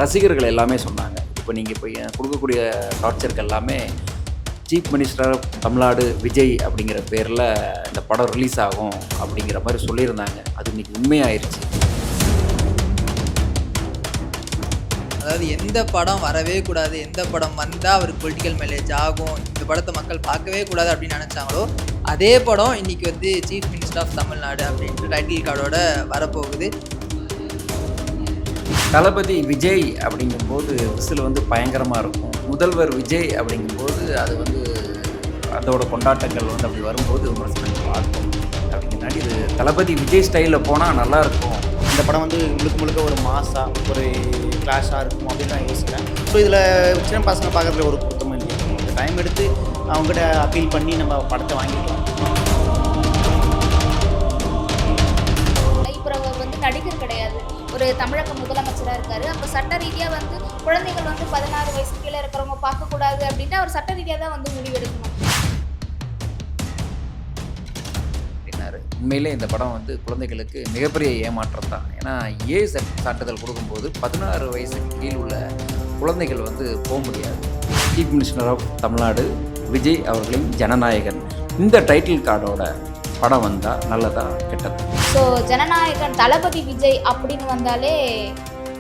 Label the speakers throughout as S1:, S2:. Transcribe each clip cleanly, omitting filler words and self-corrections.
S1: ரசிகர்கள் எல்லாமே சொன்னாங்க. இப்போ நீங்கள் இப்போ கொடுக்கக்கூடிய டார்ச்சருக்கு எல்லாமே chief minister of Tamil Nadu Vijay அப்படிங்கிற பேரில் இந்த படம் ரிலீஸ் ஆகும் அப்படிங்கிற மாதிரி சொல்லியிருந்தாங்க. அது இன்றைக்கி உண்மையாயிருச்சு.
S2: அதாவது எந்த படம் வரவே கூடாது, எந்த படம் வந்தால் அவருக்கு பொலிட்டிக்கல் மைலேஜ் ஆகும், இந்த படத்தை மக்கள் பார்க்கவே கூடாது அப்படின்னு நினச்சாங்களோ அதே படம் இன்றைக்கி வந்து சீஃப் மினிஸ்டர் ஆஃப் தமிழ்நாடு அப்படின்ட்டு டைட்டில் கார்டோட வரப்போகுது.
S1: தளபதி விஜய் அப்படிங்கும்போது விசில் வந்து பயங்கரமாக இருக்கும். முதல்வர் விஜய் அப்படிங்கும்போது அது வந்து அதோட கொண்டாட்டங்கள் வந்து அப்படி வரும்போது விமர்சனங்கள் ஆகும். அப்படிங்கிறனாடி இது தளபதி விஜய் ஸ்டைலில் போனால் நல்லாயிருக்கும்.
S3: இந்த படம் வந்து முழுக்க ஒரு மாஸாக ஒரு கிளாஷாக இருக்கும் அப்படின்னு நான் யோசிக்கிறேன். ஸோ இதில் சின்ன பசங்க பார்க்குறதுல ஒரு பொருத்தமும் இல்லையா, இந்த டைம் எடுத்து அவங்ககிட்ட அப்பீல் பண்ணி நம்ம படத்தை வாங்கிக்கலாம்.
S4: இப்போ அவர் வந்து நடிகர் கிடையாது, ஒரு தமிழக முதலமைச்சராக இருக்காரு. அப்போ சட்ட ரீதியாக வந்து குழந்தைகள் வந்து 16 வயசு கீழே இருக்கிறவங்க பார்க்கக்கூடாது அப்படின்ட்டு அவர் சட்ட ரீதியாக தான் வந்து முடிவெடுக்கணும்.
S1: உண்மையிலே இந்த படம் வந்து குழந்தைகளுக்கு மிகப்பெரிய ஏமாற்றம் தான். ஏன்னா சான்றிதழ் கொடுக்கும்போது 16 வயசுக்கு கீழ் உள்ள குழந்தைகள் வந்து போக முடியாது. Chief minister of Tamil Nadu Vijay அவர்களின் ஜனநாயகன் இந்த டைட்டில் கார்டோட படம் வந்தால் நல்லதா கெட்டது?
S4: ஸோ ஜனநாயகன் தளபதி விஜய் அப்படின்னு வந்தாலே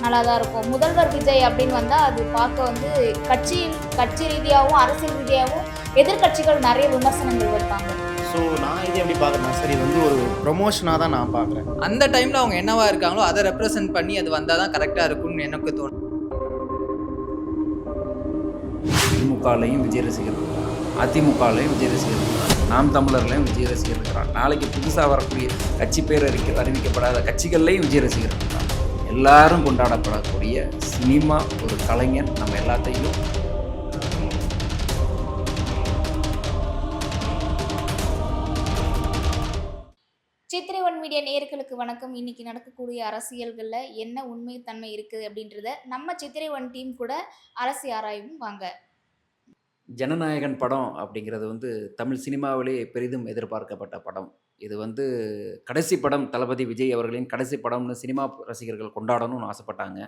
S4: நல்லா தான் இருக்கும். முதல்வர் விஜய் அப்படின்னு வந்தால் அது பார்க்க வந்து கட்சி ரீதியாகவும் அரசியல் ரீதியாகவும் எதிர்கட்சிகள் நிறைய விமர்சனங்கள் வைப்பாங்க.
S3: ஸோ நான் இது எப்படி பார்க்குறேன்னா, சரி இது வந்து ஒரு ப்ரொமோஷனாக தான் நான் பார்க்குறேன்.
S2: அந்த டைமில் அவங்க என்னவா இருக்காங்களோ அதை ரெப்ரசன்ட் பண்ணி அது வந்தால் தான் கரெக்டாக இருக்கும்னு எனக்கு தோணும்.
S1: திமுகலையும் விஜய் ரசிகர் இருக்கிறான், அதிமுகலையும் விஜய் ரசிகர் இருக்கிறான், நாம் தமிழர்லையும் விஜய் ரசிகர் இருக்கிறான், நாளைக்கு புதுசாக வரக்கூடிய கட்சி பேர் அறிவிக்கப்படாத கட்சிகள்லையும் விஜய் ரசிகர் இருக்கிறான். எல்லாரும் கொண்டாடப்படக்கூடிய சினிமா ஒரு கலைஞன். நம்ம எல்லாத்தையும்
S4: சித்திரை ஒன் மீடியா நேயர்களுக்கு வணக்கம். இன்னைக்கு நடக்கக்கூடிய அரசியல்களில் என்ன உண்மை தன்மை இருக்குது அப்படின்றத நம்ம சித்திரை ஒன் டீம் கூட அரசு ஆராயும் வாங்க.
S1: ஜனநாயகன் படம் அப்படிங்கிறது வந்து தமிழ் சினிமாவிலே பெரிதும் எதிர்பார்க்கப்பட்ட படம். இது வந்து கடைசி படம், தளபதி விஜய் அவர்களின் கடைசி படம்னு சினிமா ரசிகர்கள் கொண்டாடணும்னு ஆசைப்பட்டாங்க.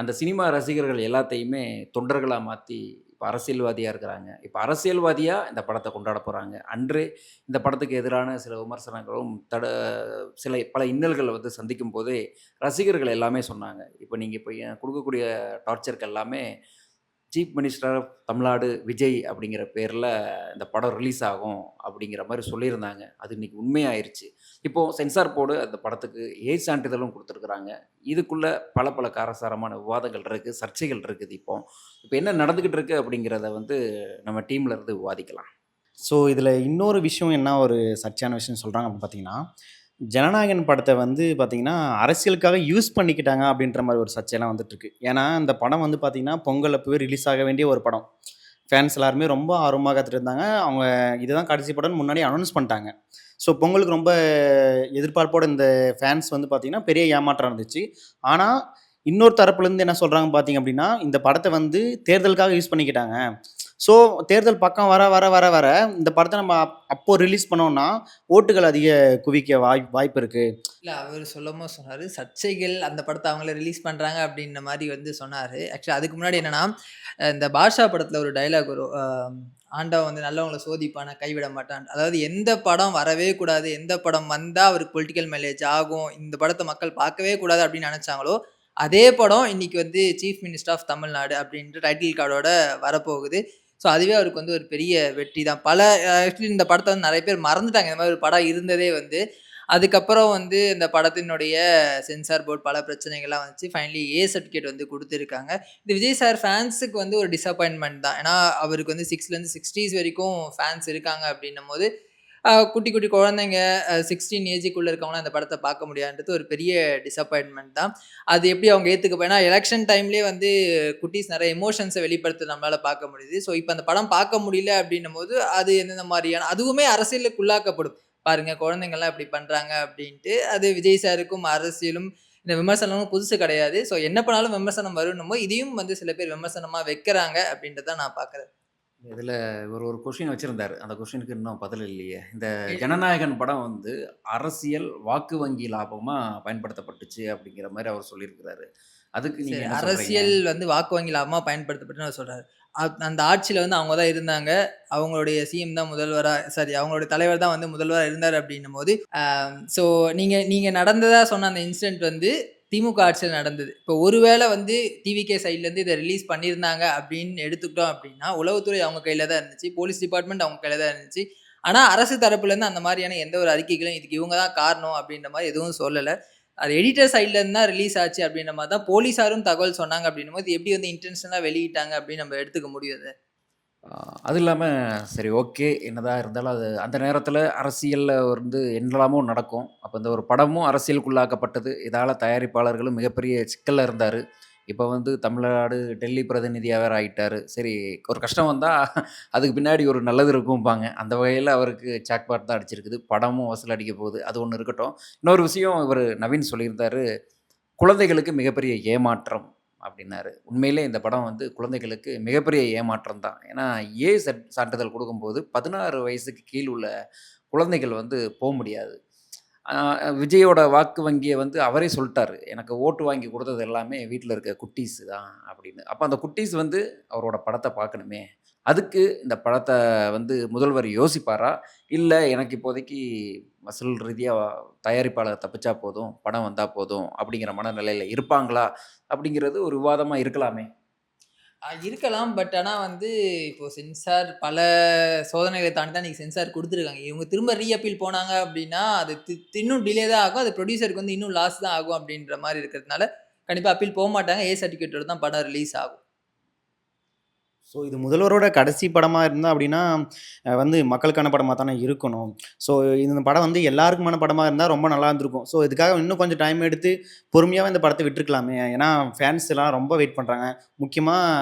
S1: அந்த சினிமா ரசிகர்கள் எல்லாத்தையுமே தொண்டர்களாக மாற்றி இப்போ அரசியல்வாதியாக இருக்கிறாங்க. இப்போ அரசியல்வாதியாக இந்த படத்தை கொண்டாட போகிறாங்க. அன்றே இந்த படத்துக்கு எதிரான சில விமர்சனங்களும் பல இன்னல்களை வந்து சந்திக்கும் போதே ரசிகர்கள் எல்லாமே சொன்னாங்க. இப்போ நீங்கள் இப்போ கொடுக்கக்கூடிய டார்ச்சருக்கு எல்லாமே chief minister of Tamil Nadu Vijay அப்படிங்கிற பேரில் இந்த படம் ரிலீஸ் ஆகும் அப்படிங்கிற மாதிரி சொல்லியிருந்தாங்க. அது இன்றைக்கி உண்மையாயிருச்சு. இப்போது சென்சார் போர்டு அந்த படத்துக்கு சான்றிதழும் கொடுத்துருக்குறாங்க. இதுக்குள்ளே பல காரசாரமான விவாதங்கள் இருக்குது, சர்ச்சைகள் இருக்குது. இப்போ என்ன நடந்துக்கிட்டு இருக்குது அப்படிங்கிறத வந்து நம்ம டீமில் இருந்து விவாதிக்கலாம்.
S3: ஸோ இதில் இன்னொரு விஷயம், என்ன ஒரு சர்ச்சையான விஷயம் சொல்கிறாங்க அப்படின்னு பார்த்தீங்கன்னா, ஜனநாயகன் படத்தை வந்து பார்த்திங்கன்னா அரசியலுக்காக யூஸ் பண்ணிக்கிட்டாங்க அப்படின்ற மாதிரி ஒரு சர்ச்சையெல்லாம் வந்துட்டுருக்கு. ஏன்னா இந்த படம் வந்து பார்த்திங்கன்னா பொங்கல் அப்போவே ரிலீஸ் ஆக வேண்டிய ஒரு படம். ஃபேன்ஸ் எல்லாருமே ரொம்ப ஆர்வமாக காத்துட்டு இருந்தாங்க. அவங்க இதுதான் கடைசி படம்னு முன்னாடி அனௌன்ஸ் பண்ணிட்டாங்க. ஸோ பொங்கலுக்கு ரொம்ப எதிர்பார்ப்போட இந்த ஃபேன்ஸ் வந்து பார்த்திங்கன்னா பெரிய ஏமாற்றம் இருந்துச்சு. ஆனால் இன்னொரு தரப்புலேருந்து என்ன சொல்கிறாங்க பார்த்திங்க அப்படின்னா, இந்த படத்தை வந்து தேர்தலுக்காக யூஸ் பண்ணிக்கிட்டாங்க. ஸோ தேர்தல் பக்கம் வர வர வர வர இந்த படத்தை நம்ம அப்போது ரிலீஸ் பண்ணோம்னா ஓட்டுகள் அதிக குவிக்க வாய்ப்பு இருக்குது.
S2: இல்லை, அவர் சொல்லும்போது சொன்னார் சர்ச்சைகள் அந்த படத்தை அவங்கள ரிலீஸ் பண்ணுறாங்க அப்படின்ற மாதிரி வந்து சொன்னார். ஆக்சுவலி அதுக்கு முன்னாடி என்னென்னா, இந்த பாஷா படத்தில் ஒரு டைலாக் வரும், ஆண்டவன் வந்து நல்லவங்களை சோதிப்பான கைவிட மாட்டான். அதாவது எந்த படம் வரவே கூடாது, எந்த படம் வந்தால் அவருக்கு பொலிட்டிக்கல் மைலேஜ் ஆகும், இந்த படத்தை மக்கள் பார்க்கவே கூடாது அப்படின்னு நினச்சாங்களோ அதே படம் இன்றைக்கி வந்து சீஃப் மினிஸ்டர் ஆஃப் தமிழ்நாடு அப்படின்ற டைட்டில் கார்டோட வரப்போகுது. ஸோ அதுவே அவருக்கு வந்து ஒரு பெரிய வெற்றி தான். ஆக்சுவலி இந்த படத்தை வந்து நிறைய பேர் மறந்துட்டாங்க, இந்த மாதிரி ஒரு படம் இருந்ததே வந்து. அதுக்கப்புறம் வந்து இந்த படத்தினுடைய சென்சார் போர்டு பல பிரச்சனைகள்லாம் வந்துச்சு. ஃபைனலி சர்டிஃபிகேட் வந்து கொடுத்துருக்காங்க. இது விஜய் சார் ஃபேன்ஸுக்கு வந்து ஒரு டிசப்பாயின்மெண்ட் தான். ஏன்னா அவருக்கு வந்து 6லேருந்து 60s வரைக்கும் ஃபேன்ஸ் இருக்காங்க அப்படின்னும் போது குட்டி குழந்தைங்க 16 ஏஜுக்குள்ளே இருக்கவங்களாம் அந்த படத்தை பார்க்க முடியாதுன்றது ஒரு பெரிய டிசப்பாயின்மெண்ட் தான். அது எப்படி அவங்க ஏற்றுக்க, ஏன்னா எலெக்ஷன் டைம்லேயே வந்து குட்டீஸ் நிறைய எமோஷன்ஸை வெளிப்படுத்த நம்மளால் பார்க்க முடியுது. ஸோ இப்போ அந்த படம் பார்க்க முடியல அப்படின்னும் போது அது எந்தெந்த மாதிரியான, அதுவுமே அரசியலுக்கு உள்ளாக்கப்படும். பாருங்க குழந்தைங்கள்லாம் இப்படி பண்ணுறாங்க அப்படின்ட்டு. அது விஜய் சாருக்கும் அரசியலும் இந்த விமர்சனமும் புதுசு கிடையாது. ஸோ என்ன பண்ணாலும் விமர்சனம் வரும்னும் போது இதையும் வந்து சில பேர் விமர்சனமாக வைக்கிறாங்க அப்படின்றத நான் பார்க்குறேன்.
S1: இதில் ஒரு கொஷின் வச்சுருந்தார். அந்த கொஷினுக்கு இன்னும் பதில் இல்லையே. இந்த ஜனநாயகன் படம் வந்து அரசியல் வாக்கு வங்கி லாபமாக பயன்படுத்தப்பட்டுச்சு அப்படிங்கிற மாதிரி அவர் சொல்லியிருக்கிறாரு. அதுக்கு நீங்க
S2: சரி.
S1: என்ன சொல்றீங்க?
S2: அரசியல் வந்து வாக்கு வங்கி லாபமா பயன்படுத்தப்பட்டுன்னு அவர் சொல்றாரு. அந்த ஆட்சியில வந்து அவங்க தான் இருந்தாங்க. அவங்களுடைய சிஎம் தான் முதல்வரா சாரி அவங்களுடைய தலைவர் தான் வந்து முதல்வரா இருந்தாரு அப்டின்னும்போது, ஸோ நீங்க நீங்க நடந்ததா சொன்ன அந்த இன்சிடென்ட் வந்து திமுக ஆட்சியில நடந்தது. இப்போ ஒருவேள வந்து டிவிகே சைட்லருந்து இத ரிலீஸ் பண்ணியிருந்தாங்க அப்டின்னு எடுத்துக்கிட்டோம் அப்டின்னா, உளவுத்துறை அவங்க கையில தான் இருந்துச்சு. போலீஸ் டிபார்ட்மெண்ட் அவங்க கையில தான் இருந்துச்சு. ஆனா அரசு தரப்புலருந்து அந்த மாரியான எந்த ஒரு அறிக்கைகளும் இதுக்கு இவங்க தான் காரணம் அப்டின்ற மாரி எதுவும் சொல்லல. அது எடிட்டர் சைட்ல இருந்து தான் ரிலீஸ் ஆச்சு அப்படின்ற மாரி தான் போலீஸாரும் தகவல் சொன்னாங்க அப்படின்னும்போது, எப்படி வந்து இன்டென்ஷனலா வெளியிட்டாங்க அப்படின்னு நம்ம எடுத்துக்க முடியும் அத.
S1: ஆ, அது இல்லாம சரி ஓகே. என்னதான் இருந்தாலும் அது அந்த நேரத்தில அரசியல்ல வந்து என்னலாமோ நடக்கும். அப்ப இந்த ஒரு படமும் அரசியலுக்குள்ளாக்கப்பட்டது. இதால தயாரிப்பாளர்களும் மிகப்பெரிய சிக்கல்ல இருந்தாரு. இப்ப வந்து தமிழ்நாடு டெல்லி பிரதிநிதியா வேற ஆயிட்டாரு. சரி ஒரு கஷ்டம் வந்தா அதுக்கு பின்னாடி ஒரு நல்லது இருக்கும்பாங்க. அந்த வகையில அவருக்கு ஜாக்பாட் தான் அடிச்சிருக்குது. படமும் வசூல் அடிக்க போகுது. அது ஒண்ணு இருக்கட்டும். இன்னொரு விஷயம் இவரு நவீன் சொல்லியிருந்தாரு. குழந்தைகளுக்கு மிகப்பெரிய ஏமாற்றம் அப்டின்னாரு. உண்மையிலே இந்த படம் வந்து குழந்தைகளுக்கு மிகப்பெரிய ஏமாற்றம் தான். ஏன்னா, சான்றிதழ் குடுக்கும்போது 16 வயசுக்கு கீழ் உள்ள குழந்தைகள் வந்து முடியாது. ஆ விஜயோட வாக்கு வங்கிய வந்து அவரே சொல்ட்டாரு. எனக்கு ஓட்டு வாங்கி குடுத்தது எல்லாமே வீட்ல இருக்க குட்டீஸ் தான் அப்படின்னு. அப்ப அந்த குட்டீஸ் வந்து அவரோட படத்த பார்க்கணுமே! அதுக்கு இந்த படத்த வந்து முதல்வர் யோசிப்பாரா? இல்ல எனக்கு இப்போதைக்கு வசூல் ரீதியா தயாரிப்பாளர் தப்பிச்சா போதும், படம் வந்தா போதும் அப்படிங்கிற மனநிலையில இருப்பாங்களா? அப்படிங்கிறது ஒரு விவாதமா இருக்கலாமே!
S2: இருக்கலாம். பட் ஆனா வந்து இப்போ சென்சார் பல சோதனைகள தாண்டி தான் இன்னைக்கு சென்சார் குடுத்துருக்காங்க. இவங்க திரும்ப அப்பீல் போனாங்க அப்படின்னா, அது இன்னும் டிலே தான் ஆகும். அது ப்ரொடியூசருக்கு வந்து இன்னும் லாஸ் தான் ஆகும் அப்படின்ற மாரி இருக்கிறதுனால, கண்டிப்பா அப்பீல் போமாட்டாங்க. சர்டிஃபிகேட்டோட தான் படம் ரிலீஸ் ஆகும்.
S3: ஸோ இது முதல்வரோட கடைசி படமா இருந்தா அப்படின்னா, வந்து மக்களுக்கான படமா தானே இருக்கணும். ஸோ இந்த படம் வந்து எல்லாருக்குமான படமா இருந்தா ரொம்ப நல்லா இருந்திருக்கும். ஸோ இதுக்காக இன்னும் கொஞ்சம் டைம் எடுத்து பொறுமையாவே இந்த படத்த விட்டுருக்கலாமே. ஏன்னா ஃபேன்ஸ் எல்லாம் ரொம்ப வெயிட் பண்றாங்க. முக்கியமா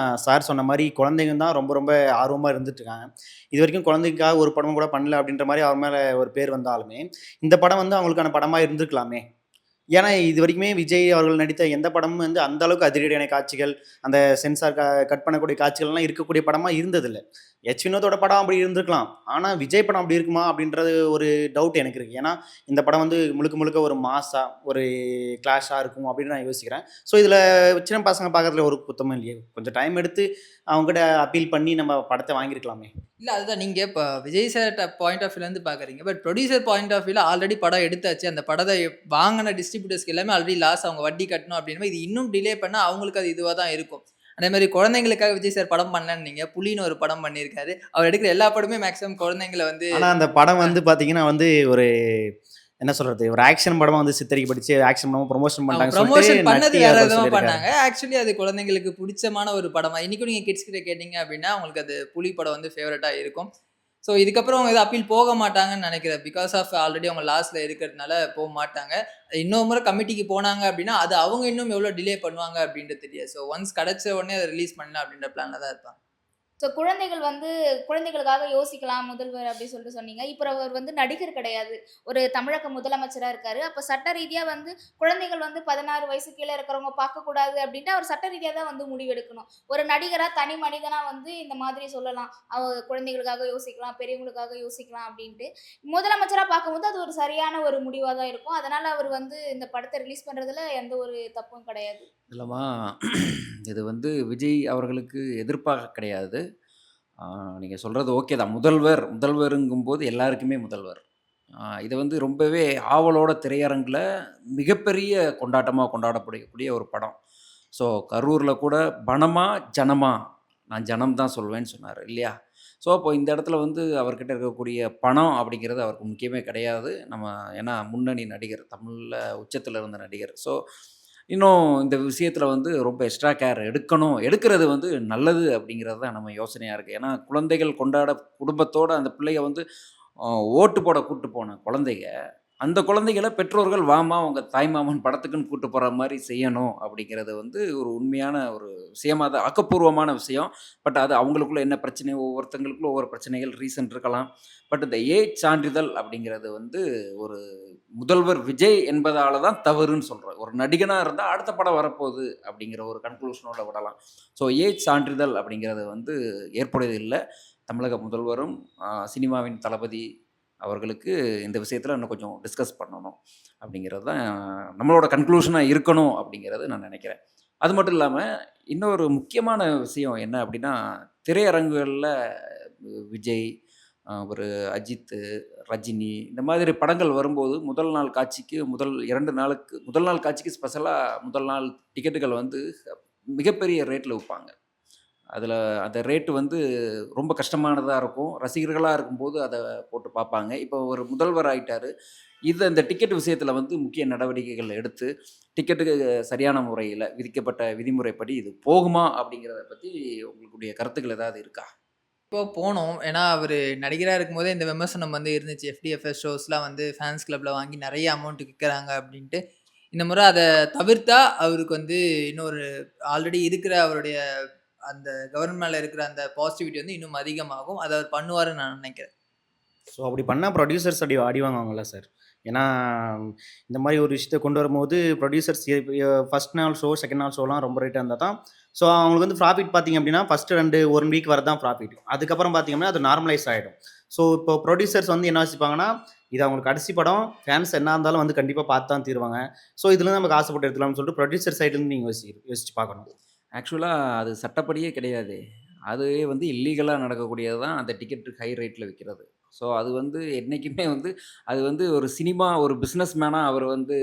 S3: சார் சொன்ன மாரி குழந்தைங்க தான் ரொம்ப ரொம்ப ஆர்வமா இருந்துட்டு இருக்காங்க. இதுவரைக்கும் குழந்தைக்காக ஒரு படமும் கூட பண்ணல அப்படின்ற மாரி அவர் மேல ஒரு பேர் வந்தாலுமே, இந்த படம் வந்து அவங்களுக்கான படமா இருந்திருக்கலாமே. ஏன்னா, இதுவரைக்குமே விஜய் அவர்கள் நடித்த எந்த படமும் வந்து அந்த அளவுக்கு அதிரடியான காட்சிகள், அந்த சென்சார் கட் பண்ணக்கூடிய காட்சிகள்லாம் இருக்கக்கூடிய படமா இருந்ததில்ல. வினோதோட படம் அப்படி இருந்திருக்கலாம். ஆனா, விஜய் படம் அப்படி இருக்குமா? அப்படின்றது ஒரு டவுட் எனக்கு இருக்கு. ஏன்னா, இந்த படம் வந்து முழுக்க முழுக்க ஒரு மாஸா, ஒரு கிளாஷா இருக்கும் அப்படின்னு நான் யோசிக்கிறேன். ஸோ, இதில சின்ன பசங்க பார்க்கறதுல ஒரு குத்தமும் இல்லையே. கொஞ்சம் டைம் எடுத்து அவங்ககிட்ட அப்பீல் பண்ணி நம்ம படத்த வாங்கியிருக்கலாமே.
S2: இல்ல அதுதான் நீங்க இப்ப விஜய் சார் பாயிண்ட் ஆஃப் வியூல இருந்து பார்க்குறீங்க. பட் ப்ரொடியூசர் பாயிண்ட் ஆஃப் வியூல ஆல்ரெடி படம் எடுத்தாச்சு. அந்த படத்த வாங்குன டிஸ்ட்ரிபியூட்டர்ஸ்க்கு எல்லாமே ஆல்ரெடி லாஸ் அவங்க வட்டி கட்டணும் அப்டின்னா, இது இன்னும் டிலே பண்ணா அவங்களுக்கு அது இதுவா தான் இருக்கும். அதே மாரி குழந்தைங்களுக்காக விஜய் சார் படம் பண்ணலன்னீங்க. புலின்னு ஒரு படம் பண்ணியிருக்காரு. அவர் எடுக்கிற எல்லா படமுமே மேக்ஸிமம் குழந்தைங்கள வந்து
S3: ஆனா, அந்த படம் வந்து பார்த்தீங்கன்னா வந்து ஒரு என்ன சொல்றது? ஒரு ஆக்ஷன் படமா வந்து சித்தரிக்கப்பட்டுச்சு. ஆக்ஷன் படமா ப்ரமோஷன்
S2: அவங்க
S3: பண்ணிட்டாங்கன்னு
S2: ப்ரமோஷன்
S3: சொல்லிட்டு
S2: பண்ணது
S3: நட்டி
S2: வேற
S3: அவர்கள்
S2: விதமா
S3: சொல்லியிருக்காரு.
S2: பண்ணாங்க. ஆக்சுவலி அது குழந்தைங்களுக்கு புடிச்சமான ஒரு படமா இன்னைக்கும் நீங்க கிட்ஸ் கிட்ட கேட்டீங்க அப்டின்னா, உங்களுக்கு அது புலி படம் வந்து ஃபேவரைட்டா இருக்கும். ஸோ இதுக்கப்புறம் அவங்க எதுவும் அப்பீல் போக மாட்டாங்கன்னு நெனைக்கிறேன். பிகாஸ் ஆஃப் ஆல்ரெடி அவங்க லாஸ்ல இருக்கிறதுனால மாட்டாங்க. இன்னொரு முறை கமிட்டிக்கு போனாங்க அப்டின்னா, அது அவங்க இன்னும் எவ்வளோ டிலே பண்ணுவாங்க அப்டின்றது தெரியாது. ஸோ ஒன்ஸ் கிடைச்ச உடனே அத ரிலீஸ் பண்ணலாம் அப்டின்ற பிளான்ல தான் இருப்பாங்க.
S4: ஸோ குழந்தைகள் வந்து குழந்தைகளுக்காக யோசிக்கலாம் முதல்வர் அப்படி சொல்லிட்டு சொன்னீங்க. இப்ப அவர் வந்து நடிகர் கிடையாது. ஒரு தமிழக முதலமைச்சரா இருக்காரு. அப்ப சட்ட ரீதியா வந்து குழந்தைகள் வந்து 16 வயசு கீழ இருக்கிறவங்க பார்க்கக்கூடாது அப்படின்ட்டு அவர் சட்ட ரீதியா தான் வந்து முடிவெடுக்கணும். ஒரு நடிகரா, தனி மனிதனா வந்து இந்த மாதிரி சொல்லலாம். குழந்தைகளுக்காக யோசிக்கலாம், பெரியவங்களுக்காக யோசிக்கலாம் அப்படின்ட்டு. முதலமைச்சரா பார்க்கும்போது அது ஒரு சரியான ஒரு முடிவா தான் இருக்கும். அதனால அவர் வந்து இந்த படத்த ரிலீஸ் பண்றதுல எந்த ஒரு தப்பும் கிடையாது.
S1: இல்லம்மா இது வந்து விஜய் அவர்களுக்கு எதிர்ப்பாக கிடையாது. ஆ நீங்க சொல்றது ஓகே தான். முதல்வருங்கும்போது எல்லாருக்குமே முதல்வர். இது வந்து ரொம்பவே ஆவலோட திரையரங்குல மிகப்பெரிய கொண்டாட்டமா கொண்டாடப்படக்கூடிய ஒரு படம். ஸோ கரூர்ல கூட "பணமா, ஜனமா? நான் ஜனம் தான் சொல்வேன்னு" சொன்னாரு இல்லையா? ஸோ அப்போ இந்த இடத்துல வந்து அவர்கிட்ட இருக்கக்கூடிய பணம் அப்படிங்கிறது அவருக்கு முக்கியமே கிடையாது. ஏன்னா முன்னணி நடிகர். தமிழ்ல உச்சத்தில இருந்த நடிகர். ஸோ இன்னும் இந்த விஷயத்தில வந்து ரொம்ப எக்ஸ்ட்ரா கேர் எடுக்கணும். எடுக்கிறது வந்து நல்லது அப்படிங்கிறது தான் நம்ம யோசனையா இருக்கு. ஏன்னா குழந்தைகள் குடும்பத்தோட அந்த பிள்ளைய வந்து அ ஓட்டு போட கூட்டு போன குழந்தைக, அந்த குழந்தைகள பெற்றோர்கள் வாம்மா உங்க தாய்மாமன் படத்துக்குன்னு கூட்டு போற மாரி செய்யணும் அப்படிங்கிறது வந்து ஒரு உண்மையான ஒரு விஷயமா தான் ஆக்கப்பூர்வமான விஷயம். பட் அது அவங்களுக்குள்ள என்ன பிரச்சனை ஒவ்வொருத்தங்களுக்குள்ள ஒவ்வொரு பிரச்சனைகள் ரீசன் இருக்கலாம். பட் இந்த ஏஜ் சான்றிதழ் அப்படிங்கிறது வந்து ஒரு முதல்வர் விஜய் என்பதால தான் தவறுன்னு சொல்றேன். ஒரு நடிகனா இருந்தா அடுத்த படம் வரப்போகுது அப்படிங்கிற ஒரு கன்க்ளூஷனோட விடலாம். ஸோ ஏஜ் சான்றிதழ் அப்படிங்கிறது வந்து ஏற்புடையது இல்ல. தமிழக முதல்வரும், சினிமாவின் தளபதி அவர்களுக்கு இந்த விஷயத்தில இன்னும் கொஞ்சம் டிஸ்கஸ் பண்ணணும். அப்படிங்கிறது தான் நம்மளோட கன்க்ளூஷனா இருக்கணும் அப்படிங்கிறது நான் நினைக்கிறேன். அது மட்டும் இல்லாமல் இன்னொரு முக்கியமான விஷயம் என்ன அப்படின்னா, திரையரங்குகளில் விஜய், ஒரு அஜித்து, ரஜினி இந்த மாதிரி படங்கள் வரும்போது முதல் நாள் காட்சிக்கு முதல் நாள் காட்சிக்கு ஸ்பெஷலாக முதல் நாள் டிக்கெட்டுகள் வந்து மிகப்பெரிய ரேட்டில் விற்பாங்க. அதில் அந்த ரேட்டு வந்து ரொம்ப கஷ்டமானதா இருக்கும். ரசிகர்களா இருக்கும்போது அத போட்டு பார்ப்பாங்க. இப்போ ஒரு முதல்வர் ஆயிட்டாரு. இந்த டிக்கெட் விஷயத்தில வந்து முக்கிய நடவடிக்கைகள் எடுத்து, டிக்கெட்டுக்கு சரியான முறையில விதிக்கப்பட்ட விதிமுறைப்படி இது போகுமா? அப்படிங்கிறத பத்தி உங்களுடைய கருத்துக்கள் ஏதாவது இருக்கா?
S2: இப்போ போனோம். ஏன்னா, அவரு நடிகரா இருக்கும்போதே இந்த விமர்சனம் வந்து இருந்துச்சு. எஃப்டிஎஃப்எஸ் ஷோஸ்லாம் வந்து ஃபேன்ஸ் கிளப்ல வாங்கி நெறைய அமௌண்ட் விக்கிறாங்க அப்டின்ட்டு. இந்த முறை அத தவிர்த்தா, அவருக்கு வந்து இன்னொரு ஆல்ரெடி இருக்கிற அவருடைய அந்த கவர்மெண்ட் மேல இருக்கிற அந்த பாசிட்டிவிட்டி வந்து இன்னும் அதிகமாகும். அத அவர் பண்ணுவாருன்னு நான் நெனைக்கிறேன்.
S3: ஸோ அப்படி பண்ணா ப்ரொடியூசர்ஸ் அடி வாங்குவாங்கல்ல சார்? ஏன்னா, இந்த மாரி ஒரு விஷயத்த கொண்டு வரும்போது ப்ரொடியூசர்ஸ் ஃபர்ஸ்ட் நாள் ஷோ, செகண்ட் நாள் ஷோலாம் ரொம்ப ரேட்டா இருந்தா தான் ஸோ அவங்களுக்கு வந்து ப்ராஃபிட் பார்த்தீங்க அப்படின்னா, ஃபர்ஸ்ட்டு 1 வீக் வரது தான் ப்ராஃபிட். அதுக்கப்புறம் பார்த்தீங்க அப்படின்னா, அது நார்மலைஸ் ஆயிடும். ஸோ இப்போ ப்ரொடியூசர்ஸ் வந்து என்ன யோசிப்பாங்கன்னா, இது அவங்களுக்கு கடைசி படம். ஃபேன்ஸ் என்ன இருந்தாலும் வந்து கண்டிப்பா பார்த்து தான் தீருவாங்க. ஸோ இதுலருந்து நம்ம காசு போட்டு எடுத்துக்கலாம்னு சொல்லிட்டு ப்ரொடியூசர் சைடுலருந்து நீங்க யோசிச்சு பார்க்கணும்.
S1: ஆக்சுவலா அது சட்டப்படியே கிடையாதே. அதுவே வந்து இல்லீகலா நடக்கக்கூடியது தான் அந்த டிக்கெட் ஹை ரேட்ல விக்கிறது. ஸோ அது வந்து என்னைக்குமே வந்து அது வந்து ஒரு சினிமா ஒரு பிசினஸ் மேனா அவர் வந்து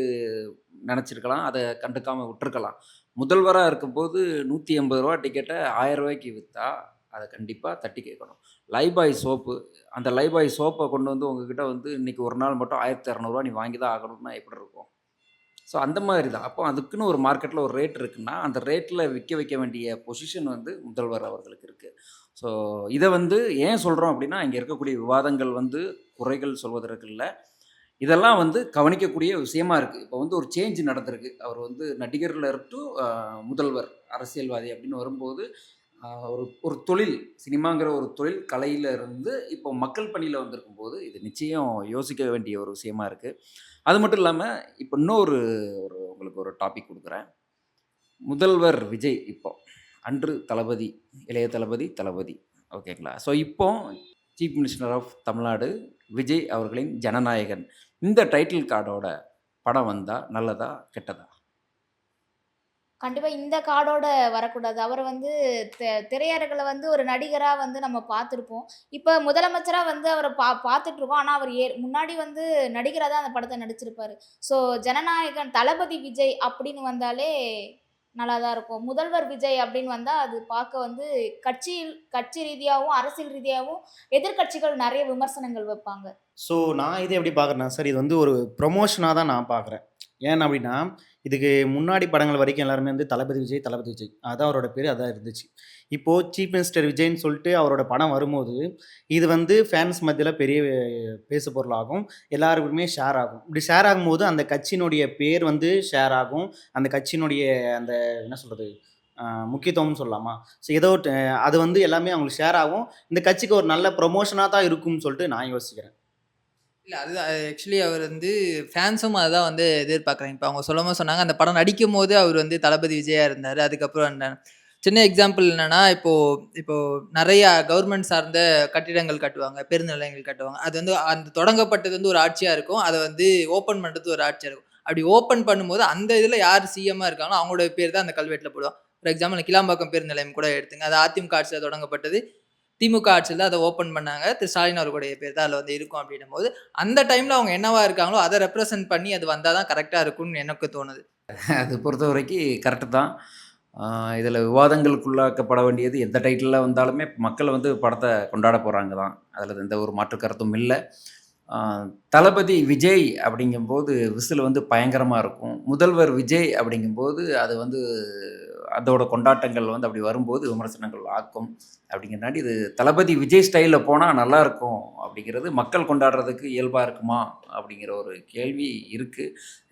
S1: நெனச்சிருக்கலாம். அத கண்டுக்காம விட்டுருக்கலாம். முதல்வரா இருக்கும்போது ரூ. 180 டிக்கெட்ட ரூ. 1000க்கு வித்தா, அத கண்டிப்பா தட்டி கேட்கணும். லைபாய் சோப்பு, அந்த லைபாய் சோப்ப கொண்டு வந்து உங்ககிட்ட வந்து இன்னைக்கு ஒரு நாள் மட்டும் ரூ. 1200 நீ வாங்கி தான் ஆகணும்னா எப்படி இருக்கும்? ஸோ அந்த மாதிரி தான். அப்போ அதுக்குன்னு ஒரு மார்க்கெட்ல ஒரு ரேட் இருக்குன்னா, அந்த ரேட்ல விக்க வைக்க வேண்டிய பொசிஷன் வந்து முதல்வர் அவர்களுக்கு இருக்கு. ஸோ இத வந்து ஏன் சொல்றோம் அப்படின்னா, இங்க இருக்கக்கூடிய விவாதங்கள் வந்து குறைகள் சொல்வதற்கு இல்ல. இதெல்லாம் வந்து கவனிக்கக்கூடிய விஷயமா இருக்கு. இப்போ வந்து ஒரு சேஞ்ச் நடந்திருக்கு. அவர் வந்து நடிகர்ல டூ முதல்வர், அரசியல்வாதி அப்படின்னு வரும்போது, ஒரு ஒரு தொழில் சினிமாங்கிற ஒரு தொழில் கலையில இருந்து இப்போ மக்கள் பணியில வந்திருக்கும்போது, இது நிச்சயம் யோசிக்க வேண்டிய ஒரு விஷயமா இருக்கு. அது மட்டும் இல்லாம, இப்போ இன்னொரு உங்களுக்கு ஒரு டாபிக் குடுக்குறேன். முதல்வர் விஜய் இப்போ, அன்று தளபதி, இளைய தளபதி, தளபதி. ஓகேங்களா? ஸோ இப்போ chief minister of Tamil Nadu Vijay அவர்களின் ஜனநாயகன். இந்த டைட்டில் கார்டோட படம் வந்தா நல்லதா? கெட்டதா?
S4: கண்டிப்பா இந்த கார்டோட வரக்கூடாது. அவர வந்து திரையரங்குல வந்து ஒரு நடிகரா வந்து நம்ம பார்த்துருப்போம். இப்ப முதலமைச்சரா வந்து அவர பார்த்துட்டுருக்கோம். ஆனா, அவர் முன்னாடி வந்து நடிகரா தான் அந்த படத்த நடிச்சிருப்பாரு. ஸோ ஜனநாயகன் தளபதி விஜய் அப்படின்னு வந்தாலே நல்லா தான் இருக்கும். முதல்வர் விஜய் அப்படின்னு வந்தா, அது பார்க்க வந்து கட்சி ரீதியாவும், அரசியல் ரீதியாவும் எதிர்க்கட்சிகள் நெறைய விமர்சனங்கள் வைப்பாங்க.
S3: ஸோ நான் இத எப்படி பார்க்குறேன்னா சார், இது வந்து ஒரு ப்ரமோஷனா தான் நான் பார்க்குறேன். ஏன் அப்படின்னா, இதுக்கு முன்னாடி படங்கள் வரைக்கும் எல்லாருமே வந்து தளபதி விஜய், தளபதி விஜய். அதான் அவரோட பேரு அதான் இருந்துச்சு. இப்போ சீஃப் மினிஸ்டர் விஜய்ன்னு சொல்லிட்டு அவரோட படம் வரும்போது, இது வந்து ஃபேன்ஸ் மத்தியில பெரிய பேசு பொருளாகும். எல்லாருக்குமே ஷேர் ஆகும். இப்படி ஷேர் ஆகும்போது அந்த கட்சியினுடைய பேர் வந்து ஷேர் ஆகும். அந்த கட்சியினுடைய அந்த என்ன சொல்றது? முக்கியத்துவம்னு சொல்லலாமா? ஸோ ஏதோ அது வந்து எல்லாமே அவங்களுக்கு ஷேர் ஆகும். இந்த கட்சிக்கு ஒரு நல்ல ப்ரமோஷனா தான் இருக்கும்னு சொல்லிட்டு நான் யோசிக்கிறேன்.
S2: இல்ல அதுதான் ஆக்சுவலி அவர் வந்து ஃபேன்ஸும் அதான் வந்து எதிர்பார்க்குறாங்க. இப்ப அவங்க சொல்லும்போது சொன்னாங்க, அந்த படம் நடிக்கும்போது அவர் வந்து தளபதி விஜயா இருந்தாரு. அதுக்கப்புறம் அந்த சின்ன எக்ஸாம்பிள் என்னன்னா, இப்போ இப்போ நெறைய கவர்மெண்ட் சார்ந்த கட்டிடங்கள் கட்டுவாங்க, பேருந்து நிலையங்கள் கட்டுவாங்க. அது வந்து அந்த தொடங்கப்பட்டது வந்து ஒரு ஆட்சியா இருக்கும். அத வந்து ஓப்பன் பண்றது ஒரு ஆட்சியா இருக்கும். அப்படி ஓப்பன் பண்ணும்போது அந்த இதுல யார் சிஎம்மா இருக்காங்களோ அவங்களோட பேர் தான் அந்த கல்வெட்டுல போடுவாங்க. ஃபார் எக்ஸாம்பிள் கிளாம்பாக்கம் பேருந்து நிலையம் கூட எடுத்துங்க. அது அதிமுக ஆட்சியில தொடங்கப்பட்டது. திமுக ஆட்சியில தான் அத ஓப்பன் பண்ணாங்க. திரு ஸ்டாலின் அவர்களுடைய பேர் தான் அதுல வந்து இருக்கும் அப்படின்னும்போது, அந்த டைம்ல அவங்க என்னவா இருக்காங்களோ, அத ரெப்ரசென்ட் பண்ணி அது வந்தா தான் கரெக்ட்டா இருக்கும்னு எனக்கு தோணுது.
S1: அது பொறுத்தவரைக்கு கரெக்ட்டு தான். இதில விவாதங்களுக்குள்ளாக்கப்பட வேண்டியது எந்த டைட்டில்ல வந்தாலுமே மக்கள் வந்து படத்த கொண்டாட போறாங்க தான். அதில எந்த ஒரு மாற்று கருத்தும் இல்ல. ஆ தளபதி விஜய் அப்படிங்கும்போது விசில் வந்து பயங்கரமா இருக்கும். முதல்வர் விஜய் அப்படிங்கும்போது அது வந்து அதோட கொண்டாட்டங்கள் வந்து அப்படி வரும்போது விமர்சனங்கள் ஆக்கும். அப்படிங்கிறனாடி இது தளபதி விஜய் ஸ்டைல்ல போனா நல்லாயிருக்கும் அப்படிங்கிறது மக்கள் கொண்டாடுறதுக்கு இயல்பா இருக்குமா? அப்படிங்கிற ஒரு கேள்வி இருக்கு.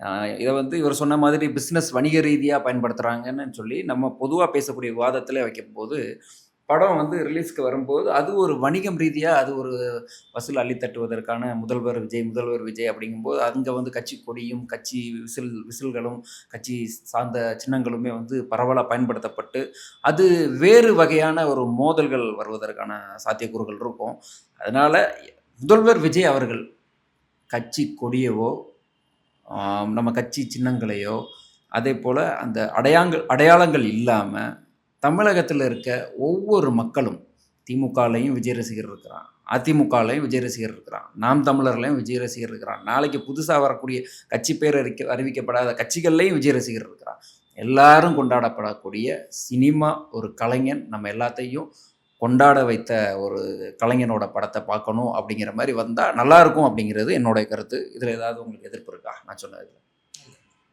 S1: அ இத வந்து இவர் சொன்ன மாதிரி பிசினஸ் வணிக ரீதியா பயன்படுத்துறாங்கன்னு சொல்லி நம்ம பொதுவா பேசக்கூடிய விவாதத்திலே வைக்கும்போது, படம் வந்து ரிலீஸ்க்கு வரும்போது, அது ஒரு வணிகம் ரீதியா அது ஒரு வசூல் அள்ளி தட்டுவதற்கான முதல்வர் விஜய் அப்படிங்கும்போது, அங்க வந்து கட்சி கொடியும், கட்சி விசில்களும், கட்சி சார்ந்த சின்னங்களுமே வந்து பரவலா பயன்படுத்தப்பட்டு, அது வேறு வகையான ஒரு மோதல்கள் வருவதற்கான சாத்தியக்கூறுகள் இருக்கும். அதனால முதல்வர் விஜய் அவர்கள் கட்சி கொடியவோ, நம்ம கட்சி சின்னங்களையோ, அதே போல் அந்த அடையாளங்கள் இல்லாமல் தமிழகத்தில் இருக்க ஒவ்வொரு மக்களும் திமுகலையும் விஜய் ரசிகர் இருக்கிறான், அதிமுகலையும் விஜய் ரசிகர் இருக்கிறான், நாம் தமிழர்லையும் விஜய் ரசிகர் இருக்கிறான், நாளைக்கு புதுசாக வரக்கூடிய கட்சி பேர் அறிவிக்கப்படாத கட்சிகள்லையும் விஜய் ரசிகர் இருக்கிறான். எல்லாரும் கொண்டாடப்படக்கூடிய சினிமா ஒரு கலைஞன் நம்ம எல்லாத்தையும் கொண்டாட வைத்த ஒரு கலைஞனோட படத்தை பார்க்கணும் அப்படிங்கிற மாதிரி வந்தால் நல்லாயிருக்கும் அப்படிங்கிறது என்னோட கருத்து. இதில் ஏதாவது உங்களுக்கு எதிர்ப்பு இருக்கா நான் சொன்னது?